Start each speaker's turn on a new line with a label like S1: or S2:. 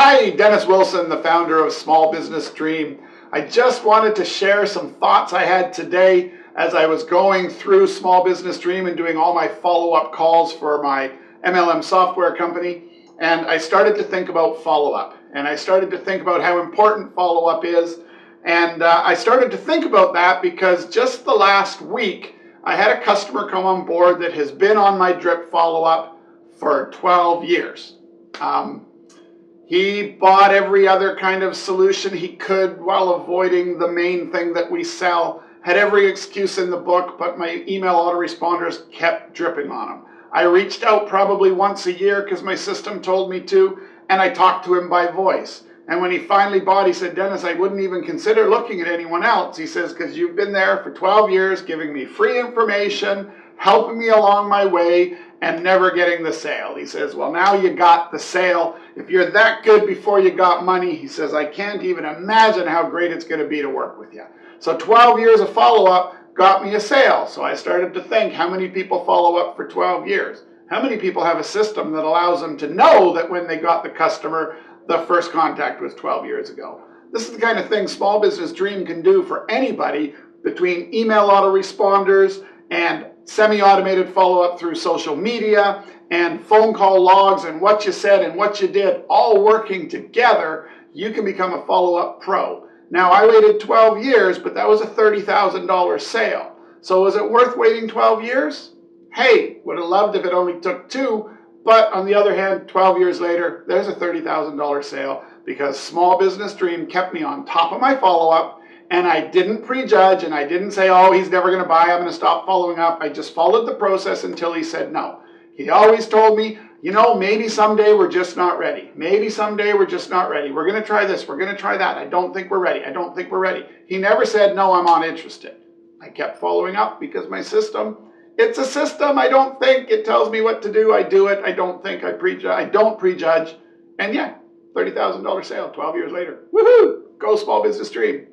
S1: Hi, Dennis Wilson, the founder of Small Business Dream. I just wanted to share some thoughts I had today as I was going through Small Business Dream and doing all my follow-up calls for my MLM software company. And I started to think about follow-up. And I started to think about how important follow-up is. And I started to think about that because just the last week, I had a customer come on board that has been on my drip follow-up for 12 years. He bought every other kind of solution he could while avoiding the main thing that we sell, had every excuse in the book, but my email autoresponders kept dripping on him. I reached out probably once a year because my system told me to, and I talked to him by voice. And when he finally bought, he said, Dennis, I wouldn't even consider looking at anyone else. He says, because you've been there for 12 years, giving me free information, helping me along my way, and never getting the sale. He says, well, now you got the sale. If you're that good before you got money, he says, I can't even imagine how great it's going to be to work with you. So 12 years of follow-up got me a sale. So I started to think, how many people follow up for 12 years? How many people have a system that allows them to know that when they got the customer, the first contact was 12 years ago? This is the kind of thing Small Business Dream can do for anybody, between email autoresponders and semi-automated follow-up through social media and phone call logs and what you said and what you did, all working together. You can become a follow-up pro. Now, I waited 12 years, but that was a $30,000 sale. So was it worth waiting 12 years? Hey, would have loved if it only took 2, but on the other hand, 12 years later, there's a $30,000 sale because Small Business Dream kept me on top of my follow-up. And I didn't prejudge, and I didn't say, oh, he's never going to buy, I'm going to stop following up. I just followed the process until he said no. He always told me, you know, maybe someday we're just not ready. Maybe someday we're just not ready. We're going to try this. We're going to try that. I don't think we're ready. I don't think we're ready. He never said, no, I'm not interested. I kept following up because my system, it's a system. I don't think. It tells me what to do. I do it. I don't think. I don't prejudge. And yeah, $30,000 sale 12 years later. Woohoo! Go Small Business Dream.